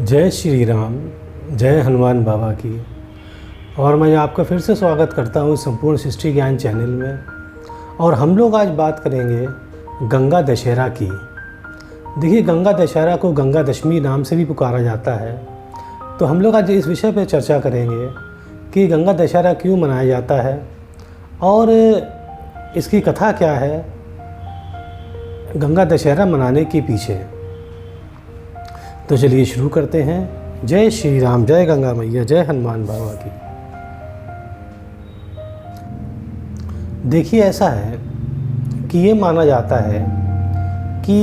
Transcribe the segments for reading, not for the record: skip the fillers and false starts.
जय श्री राम, जय हनुमान बाबा की। और मैं आपका फिर से स्वागत करता हूँ संपूर्ण सृष्टि ज्ञान चैनल में। और हम लोग आज बात करेंगे गंगा दशहरा की। देखिए, गंगा दशहरा को गंगा दशमी नाम से भी पुकारा जाता है। तो हम लोग आज इस विषय पर चर्चा करेंगे कि गंगा दशहरा क्यों मनाया जाता है और इसकी कथा क्या है गंगा दशहरा मनाने के पीछे। तो चलिए शुरू करते हैं। जय श्री राम, जय गंगा मैया, जय हनुमान बाबा की। देखिए, ऐसा है कि ये माना जाता है कि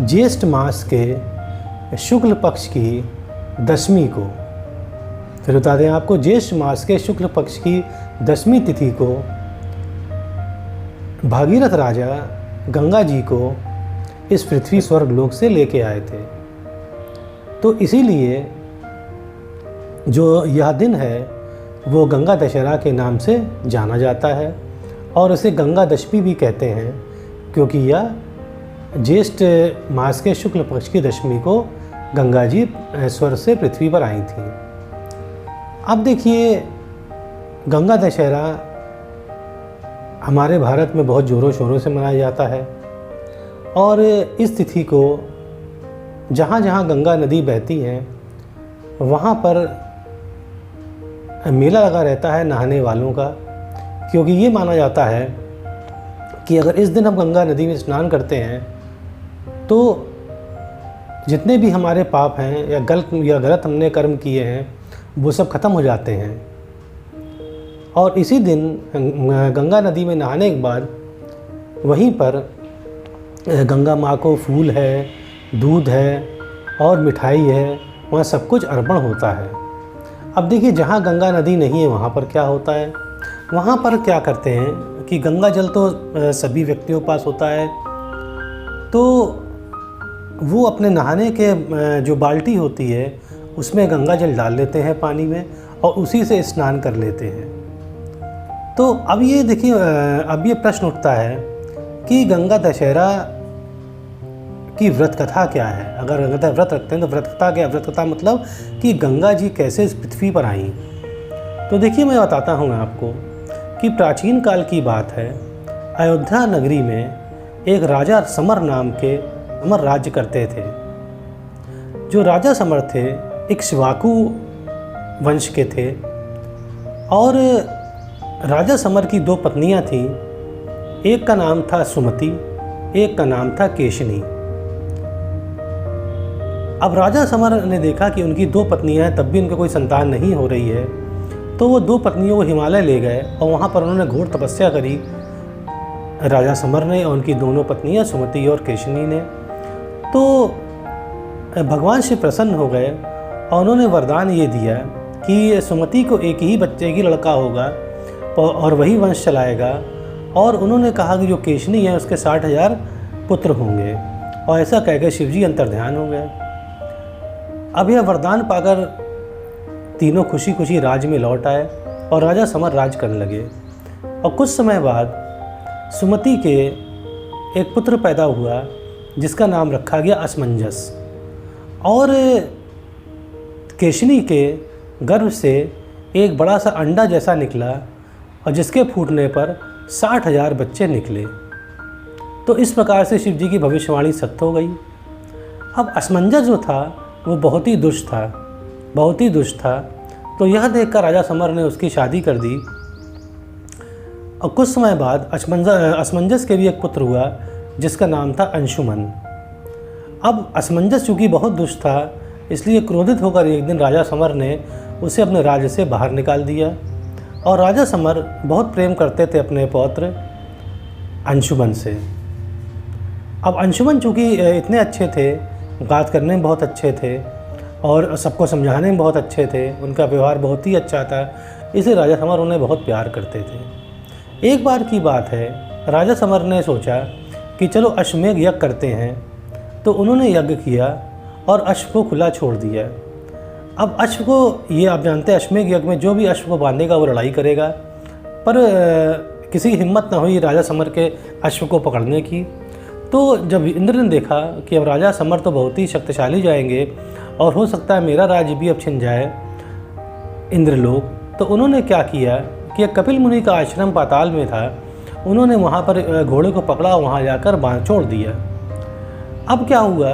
ज्येष्ठ मास के शुक्ल पक्ष की दशमी को, फिर बता दें आपको, ज्येष्ठ मास के शुक्ल पक्ष की दशमी तिथि को भागीरथ राजा गंगा जी को इस पृथ्वी स्वर्गलोक से लेके आए थे। तो इसीलिए जो यह दिन है वो गंगा दशहरा के नाम से जाना जाता है और इसे गंगा दशमी भी कहते हैं, क्योंकि यह ज्येष्ठ मास के शुक्ल पक्ष की दशमी को गंगा जी स्वर्ग से पृथ्वी पर आई थी। अब देखिए, गंगा दशहरा हमारे भारत में बहुत ज़ोरों शोरों से मनाया जाता है और इस तिथि को जहाँ जहाँ गंगा नदी बहती है वहाँ पर मेला लगा रहता है नहाने वालों का, क्योंकि ये माना जाता है कि अगर इस दिन हम गंगा नदी में स्नान करते हैं तो जितने भी हमारे पाप हैं या गलत हमने कर्म किए हैं वो सब खत्म हो जाते हैं। और इसी दिन गंगा नदी में नहाने के बाद वहीं पर गंगा माँ को फूल है, दूध है और मिठाई है, वहाँ सब कुछ अर्पण होता है। अब देखिए, जहाँ गंगा नदी नहीं है वहाँ पर क्या होता है, वहाँ पर क्या करते हैं कि गंगा जल तो सभी व्यक्तियों के पास होता है, तो वो अपने नहाने के जो बाल्टी होती है उसमें गंगा जल डाल लेते हैं पानी में और उसी से स्नान कर लेते हैं। तो अब ये देखिए, अब ये प्रश्न उठता है कि गंगा दशहरा की व्रत कथा क्या है। अगर व्रत रखते हैं तो व्रत कथा क्या है? व्रत कथा मतलब कि गंगा जी कैसे इस पृथ्वी पर आई। तो देखिए, मैं बताता हूँ आपको कि प्राचीन काल की बात है। अयोध्या नगरी में एक राजा समर नाम के समर राज्य करते थे। जो राजा समर थे इक्ष्वाकु वंश के थे और राजा समर की दो पत्नियां थीं। एक का नाम था सुमति, एक का नाम था केशनी। अब राजा समर ने देखा कि उनकी दो पत्नियां हैं, तब भी उनके कोई संतान नहीं हो रही है, तो वो दो पत्नियों को हिमालय ले गए और वहाँ पर उन्होंने घोर तपस्या करी, राजा समर ने और उनकी दोनों पत्नियां सुमति और केशनी ने। तो भगवान शिव प्रसन्न हो गए और उन्होंने वरदान ये दिया कि सुमति को एक ही बच्चे की लड़का होगा और वही वंश चलाएगा। और उन्होंने कहा कि जो केशनी है उसके 60,000 पुत्र होंगे। और ऐसा कहकर शिव जी अंतर्ध्यान हो गए। अब यह वरदान पाकर तीनों खुशी खुशी राज में लौट आए और राजा समर राज करने लगे। और कुछ समय बाद सुमति के एक पुत्र पैदा हुआ जिसका नाम रखा गया असमंजस। और केशनी के गर्भ से एक बड़ा सा अंडा जैसा निकला और जिसके फूटने पर 60,000 बच्चे निकले। तो इस प्रकार से शिव जी की भविष्यवाणी सत्य हो गई। अब असमंजस जो था वो बहुत ही दुष्ट था। तो यह देखकर राजा समर ने उसकी शादी कर दी। और कुछ समय बाद असमंजस के भी एक पुत्र हुआ जिसका नाम था अंशुमन। अब असमंजस चूँकि बहुत दुष्ट था, इसलिए क्रोधित होकर एक दिन राजा समर ने उसे अपने राज्य से बाहर निकाल दिया। और राजा समर बहुत प्रेम करते थे अपने पौत्र अंशुमन से। अब अंशुमन चूँकि इतने अच्छे थे, बात करने में बहुत अच्छे थे और सबको समझाने में बहुत अच्छे थे, उनका व्यवहार बहुत ही अच्छा था, इसलिए राजा समर उन्हें बहुत प्यार करते थे। एक बार की बात है, राजा समर ने सोचा कि चलो अश्वमेध यज्ञ करते हैं। तो उन्होंने यज्ञ किया और अश्व को खुला छोड़ दिया। अब अश्व को, ये आप जानते हैं, अश्वमेध यज्ञ में जो भी अश्व को बांधेगा वो लड़ाई करेगा, पर किसी की हिम्मत ना हुई राजा समर के अश्व को पकड़ने की। तो जब इंद्र ने देखा कि अब राजा समर तो बहुत ही शक्तिशाली जाएंगे और हो सकता है मेरा राज्य भी अब छिन जाए इंद्रलोक, तो उन्होंने क्या किया कि कपिल मुनि का आश्रम पाताल में था, उन्होंने वहाँ पर घोड़े को पकड़ा, वहाँ जाकर बांध छोड़ दिया। अब क्या हुआ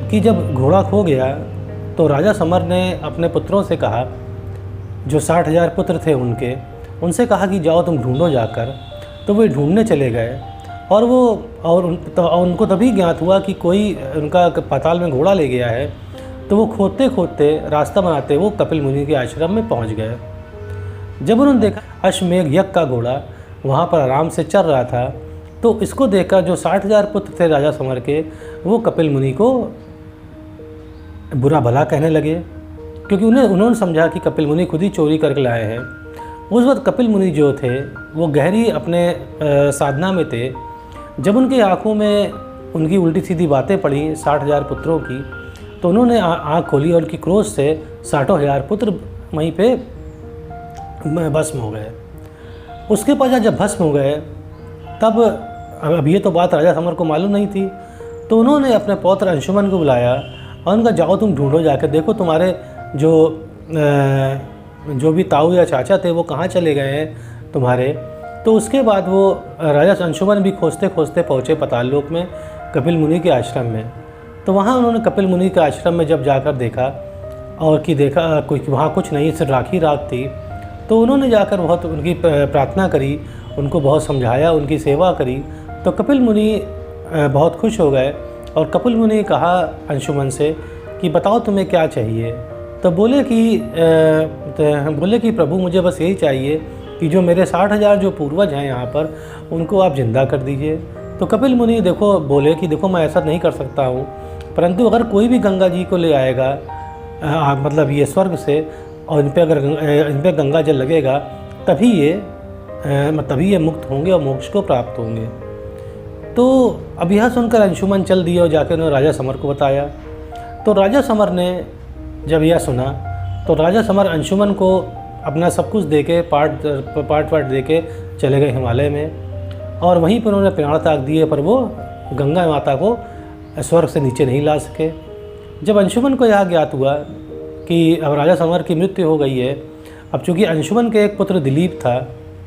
कि जब घोड़ा खो गया तो राजा समर ने अपने पुत्रों से कहा, जो 60,000 पुत्र थे उनसे कहा कि जाओ तुम ढूंढो जाकर। तो वे ढूंढने चले गए और उनको तभी ज्ञात हुआ कि कोई उनका पाताल में घोड़ा ले गया है। तो वो खोदते खोदते रास्ता बनाते वो कपिल मुनि के आश्रम में पहुंच गए। जब उन्होंने देखा अश्वमेघ यज्ञ का घोड़ा वहाँ पर आराम से चल रहा था, तो इसको देखकर जो 60,000 पुत्र थे राजा समर के, वो कपिल मुनि को बुरा भला कहने लगे, क्योंकि उन्होंने समझा कि कपिल मुनि खुद ही चोरी करके लाए हैं। उस वक्त कपिल मुनि जो थे वो गहरी अपने साधना में थे। जब उनकी आँखों में उनकी उल्टी सीधी बातें पड़ी 60,000 पुत्रों की, तो उन्होंने आँख खोली और उनकी क्रोध से 60,000 पुत्र वहीं पे भस्म हो गए। उसके पश्चात जब भस्म हो गए तब अब ये तो बात राजा समर को मालूम नहीं थी, तो उन्होंने अपने पौत्र अंशुमन को बुलाया और उनका जाओ तुम ढूंढो जाकर, देखो तुम्हारे जो भी ताऊ या चाचा थे वो कहाँ चले गए हैं तुम्हारे। तो उसके बाद वो राजा अंशुमन भी खोजते खोजते पहुँचे पाताल लोक में कपिल मुनि के आश्रम में। तो वहाँ उन्होंने कपिल मुनि के आश्रम में जब जाकर देखा और कि देखा कोई वहाँ कुछ नहीं, सिर्फ राखी राख थी। तो उन्होंने जाकर बहुत उनकी प्रार्थना करी, उनको बहुत समझाया, उनकी सेवा करी। तो कपिल मुनि बहुत खुश हो गए और कपिल मुनि ने कहा अंशुमन से कि बताओ तुम्हें क्या चाहिए। तो बोले कि प्रभु मुझे बस यही चाहिए कि जो मेरे 60,000 जो पूर्वज हैं यहाँ पर उनको आप जिंदा कर दीजिए। तो कपिल मुनि बोले कि देखो मैं ऐसा नहीं कर सकता हूँ, परंतु अगर कोई भी गंगा जी को ले आएगा मतलब ये स्वर्ग से, और इन पे गंगा जल लगेगा तभी ये मुक्त होंगे और मोक्ष को प्राप्त होंगे। तो अब यह सुनकर अंशुमन चल दिए और जाकर उन्होंने राजा समर को बताया। तो राजा समर ने जब यह सुना तो राजा समर अंशुमन को अपना सब कुछ दे के पार्ट दे के चले गए हिमालय में, और वहीं पर उन्होंने प्राण त्याग दिए, पर वो गंगा माता को स्वर्ग से नीचे नहीं ला सके। जब अंशुमन को यह ज्ञात हुआ कि अब राजा समर की मृत्यु हो गई है, अब चूँकि अंशुमन के एक पुत्र दिलीप था,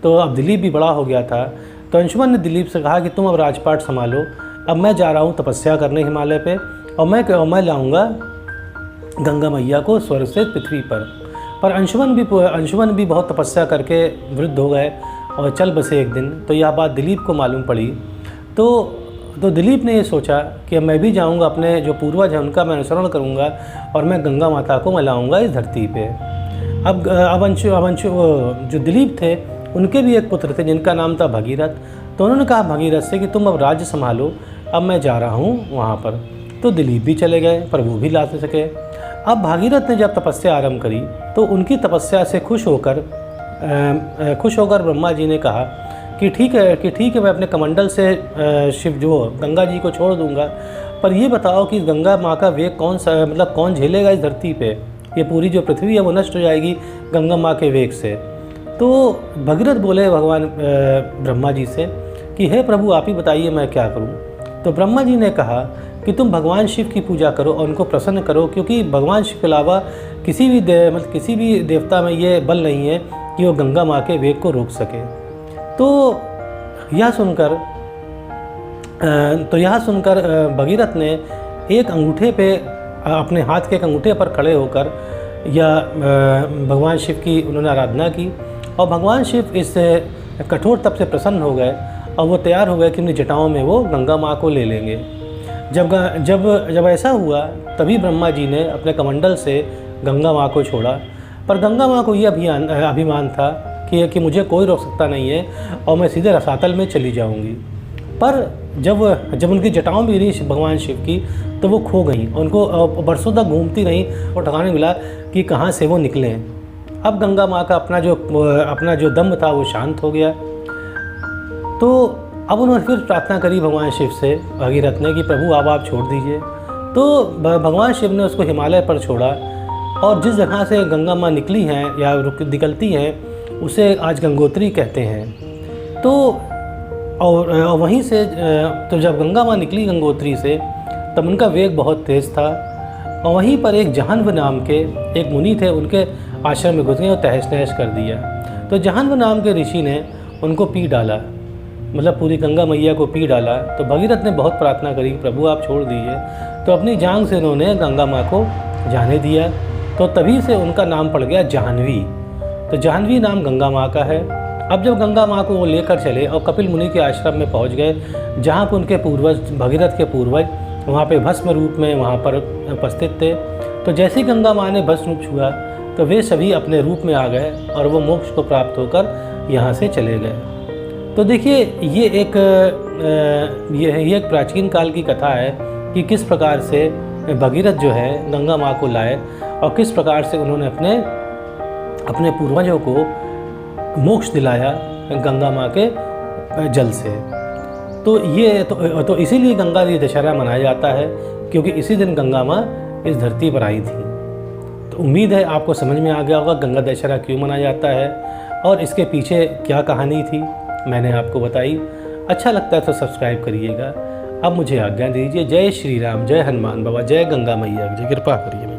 तो अब दिलीप भी बड़ा हो गया था, तो अंशुमन ने दिलीप से कहा कि तुम अब राजपाट संभालो, अब मैं जा रहा हूँ तपस्या करने हिमालय पे, और मैं लाऊंगा गंगा मैया को स्वर्ग से पृथ्वी पर अंशुमन भी बहुत तपस्या करके वृद्ध हो गए और चल बसे एक दिन। तो यह बात दिलीप को मालूम पड़ी। तो दिलीप ने ये सोचा कि मैं भी जाऊंगा, अपने जो पूर्वज हैं उनका मैं अनुसरण करूंगा और मैं गंगा माता को मैं लाऊंगा इस धरती पे। अब अंशु जो दिलीप थे उनके भी एक पुत्र थे जिनका नाम था भगीरथ। तो उन्होंने कहा भगीरथ से कि तुम अब राज्य संभालो, अब मैं जा रहा हूँ वहाँ पर। तो दिलीप भी चले गए, पर वो भी ला नहीं सके। अब भागीरथ ने जब तपस्या आरंभ करी तो उनकी तपस्या से खुश होकर ब्रह्मा जी ने कहा कि ठीक है मैं अपने कमंडल से शिव जो गंगा जी को छोड़ दूंगा, पर ये बताओ कि गंगा माँ का वेग कौन झेलेगा इस धरती पे, ये पूरी जो पृथ्वी है वो नष्ट हो जाएगी गंगा माँ के वेग से। तो भगीरथ बोले भगवान ब्रह्मा जी से कि हे प्रभु आप ही बताइए मैं क्या करूँ। तो ब्रह्मा जी ने कहा कि तुम भगवान शिव की पूजा करो और उनको प्रसन्न करो, क्योंकि भगवान शिव के अलावा किसी भी देवता में ये बल नहीं है कि वो गंगा माँ के वेग को रोक सके। तो यह सुनकर भगीरथ ने एक अंगूठे पे अपने हाथ के एक अंगूठे पर खड़े होकर भगवान शिव की उन्होंने आराधना की, और भगवान शिव इस कठोर तप से प्रसन्न हो गए और वो तैयार हो गए कि अपनी जटाओं में वो गंगा माँ को ले लेंगे। जब ऐसा हुआ तभी ब्रह्मा जी ने अपने कमंडल से गंगा माँ को छोड़ा, पर गंगा माँ को ये अभिमान था कि मुझे कोई रोक सकता नहीं है और मैं सीधे रसातल में चली जाऊंगी। पर जब उनकी जटाओं में गिरी भगवान शिव की तो वो खो गई, उनको बरसों तक घूमती रहीं और ठिकाने मिला कि कहाँ से वो निकले। अब गंगा माँ का अपना जो दम्भ था वो शांत हो गया। तो अब उन्होंने फिर प्रार्थना करी भगवान शिव से भगीरथ ने कि प्रभु अब आप छोड़ दीजिए। तो भगवान शिव ने उसको हिमालय पर छोड़ा, और जिस जगह से गंगा माँ निकली हैं या निकलती हैं उसे आज गंगोत्री कहते हैं। तो और वहीं से तो जब गंगा माँ निकली गंगोत्री से तब उनका वेग बहुत तेज़ था, और वहीं पर एक जाह्नव नाम के एक मुनि थे, उनके आश्रम में घुस गए और तहस नहस कर दिया। तो जाह्नव नाम के ऋषि ने उनको पी डाला, मतलब पूरी गंगा मैया को पी डाला। तो भगीरथ ने बहुत प्रार्थना करी, प्रभु आप छोड़ दीजिए। तो अपनी जांघ से उन्होंने गंगा माँ को जाने दिया, तो तभी से उनका नाम पड़ गया जाह्नवी। तो जाह्नवी नाम गंगा माँ का है। अब जब गंगा माँ को वो लेकर चले और कपिल मुनि के आश्रम में पहुँच गए, जहाँ पर उनके पूर्वज भगीरथ के पूर्वज वहाँ पे भस्म रूप में वहाँ पर उपस्थित थे। तो जैसे ही गंगा माँ ने भस्म रूप छुआ तो वे सभी अपने रूप में आ गए और वो मोक्ष को प्राप्त होकर यहाँ से चले गए। तो देखिए ये एक प्राचीन काल की कथा है कि किस प्रकार से भगीरथ जो है गंगा माँ को लाए और किस प्रकार से उन्होंने अपने पूर्वजों को मोक्ष दिलाया गंगा माँ के जल से। तो इसीलिए गंगा दशहरा मनाया जाता है, क्योंकि इसी दिन गंगा माँ इस धरती पर आई थी। तो उम्मीद है आपको समझ में आ गया होगा गंगा दशहरा क्यों मनाया जाता है और इसके पीछे क्या कहानी थी, मैंने आपको बताई। अच्छा लगता है तो सब्सक्राइब करिएगा। अब मुझे आज्ञा दीजिए। जय श्री राम, जय हनुमान बाबा, जय गंगा मैया, जय कृपा करिए।